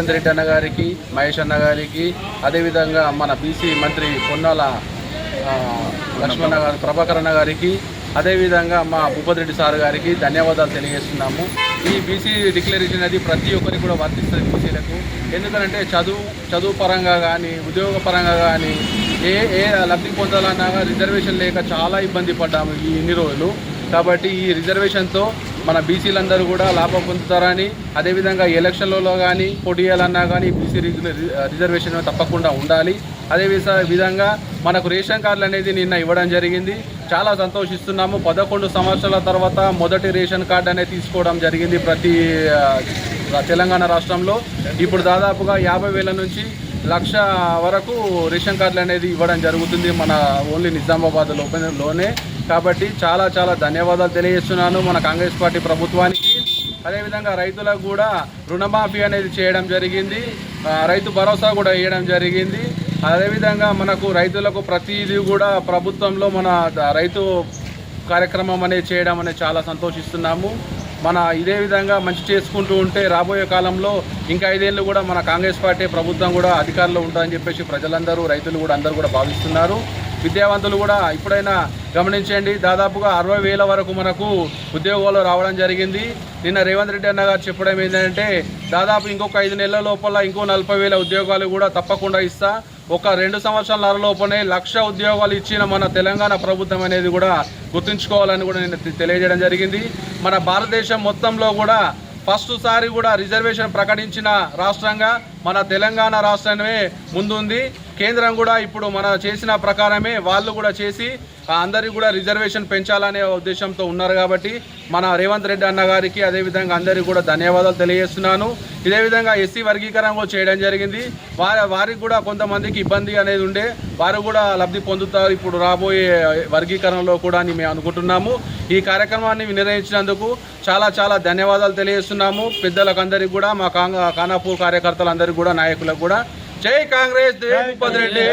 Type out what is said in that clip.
రేవంత్ రెడ్డి అన్న గారికి, మహేష్ అన్న గారికి, అదేవిధంగా మన బీసీ మంత్రి పొన్నాల లక్ష్మణ గారు, ప్రభాకర్ అన్న గారికి, అదేవిధంగా మా భూపతి రెడ్డి సార్ గారికి ధన్యవాదాలు తెలియజేస్తున్నాము. ఈ బీసీ డిక్లరేషన్ అది ప్రతి ఒక్కరికి కూడా వర్తిస్తుంది బీసీలకు. ఎందుకంటే చదువు పరంగా కానీ, ఉద్యోగ పరంగా కానీ ఏ లబ్ధి పొందాలన్నా రిజర్వేషన్ లేక చాలా ఇబ్బంది పడ్డాము ఈ ఇన్ని రోజులు. కాబట్టి ఈ రిజర్వేషన్తో మన బీసీలందరూ కూడా లాభం పొందుతారని, అదేవిధంగా ఎలక్షన్లలో కానీ పోటీ చేయాలన్నా కానీ బీసీ రిజర్వేషన్ తప్పకుండా ఉండాలి. అదే విధంగా మనకు రేషన్ కార్డులు అనేది నిన్న ఇవ్వడం జరిగింది. చాలా సంతోషిస్తున్నాము. 11 సంవత్సరాల తర్వాత మొదటి రేషన్ కార్డు అనేది తీసుకోవడం జరిగింది ప్రతి తెలంగాణ రాష్ట్రంలో. ఇప్పుడు దాదాపుగా 50,000 నుంచి 1,00,000 వరకు రేషన్ కార్డులు అనేది ఇవ్వడం జరుగుతుంది మన ఓన్లీ నిజామాబాద్లోనే. కాబట్టి చాలా ధన్యవాదాలు తెలియజేస్తున్నాను మన కాంగ్రెస్ పార్టీ ప్రభుత్వానికి. అదేవిధంగా రైతులకు కూడా రుణమాఫీ అనేది చేయడం జరిగింది, రైతు భరోసా కూడా ఇవ్వడం జరిగింది. అదేవిధంగా మనకు రైతులకు ప్రతిదీ కూడా ప్రభుత్వంలో మన రైతు కార్యక్రమం అనేది చేయడం అనేది చాలా సంతోషిస్తున్నాము. మన ఇదే విధంగా మంచి చేసుకుంటూ ఉంటే రాబోయే కాలంలో ఇంకా 5 ఏళ్ళు కూడా మన కాంగ్రెస్ పార్టీ ప్రభుత్వం కూడా అధికారంలో ఉంటుందని చెప్పేసి ప్రజలందరూ, రైతులు కూడా అందరూ కూడా భావిస్తున్నారు. విద్యావంతులు కూడా ఇప్పుడైనా గమనించండి, దాదాపుగా 60,000 వరకు మనకు ఉద్యోగాలు రావడం జరిగింది. నిన్న రేవంత్ రెడ్డి అన్న గారు చెప్పడం ఏంటంటే దాదాపు ఇంకొక 5 నెలల లోపల ఇంకో 40,000 ఉద్యోగాలు కూడా తప్పకుండా ఇస్తా, ఒక 2 సంవత్సరాల లోపలనే 1,00,000 ఉద్యోగాలు ఇచ్చిన మన తెలంగాణ ప్రభుత్వం అనేది కూడా గుర్తుంచుకోవాలని కూడా నేను తెలియజేయడం జరిగింది. మన భారతదేశం మొత్తంలో కూడా ఫస్ట్ సారి కూడా రిజర్వేషన్ ప్రకటించిన రాష్ట్రంగా మన తెలంగాణ రాష్ట్రమే ముందుంది. కేంద్రం కూడా ఇప్పుడు మన చేసిన ప్రకారమే వాళ్ళు కూడా చేసి అందరికీ కూడా రిజర్వేషన్ పెంచాలనే ఉద్దేశంతో ఉన్నారు. కాబట్టి మన రేవంత్ రెడ్డి అన్న గారికి అదేవిధంగా అందరికీ కూడా ధన్యవాదాలు తెలియజేస్తున్నాను. ఇదే విధంగా ఎస్సీ వర్గీకరణ కూడా చేయడం జరిగింది. వారికి కూడా కొంతమందికి ఇబ్బంది అనేది ఉండే, వారు కూడా లబ్ధి పొందుతారు ఇప్పుడు రాబోయే వర్గీకరణలో కూడా అని మేము అనుకుంటున్నాము. ఈ కార్యక్రమాన్ని నిర్వహించినందుకు చాలా ధన్యవాదాలు తెలియజేస్తున్నాము. పెద్దలకు అందరికీ కూడా, మా ఖానాపూర్ కార్యకర్తలందరికీ కూడా, నాయకులకు కూడా. జై కాంగ్రెస్, జై భూపతి రెడ్డి.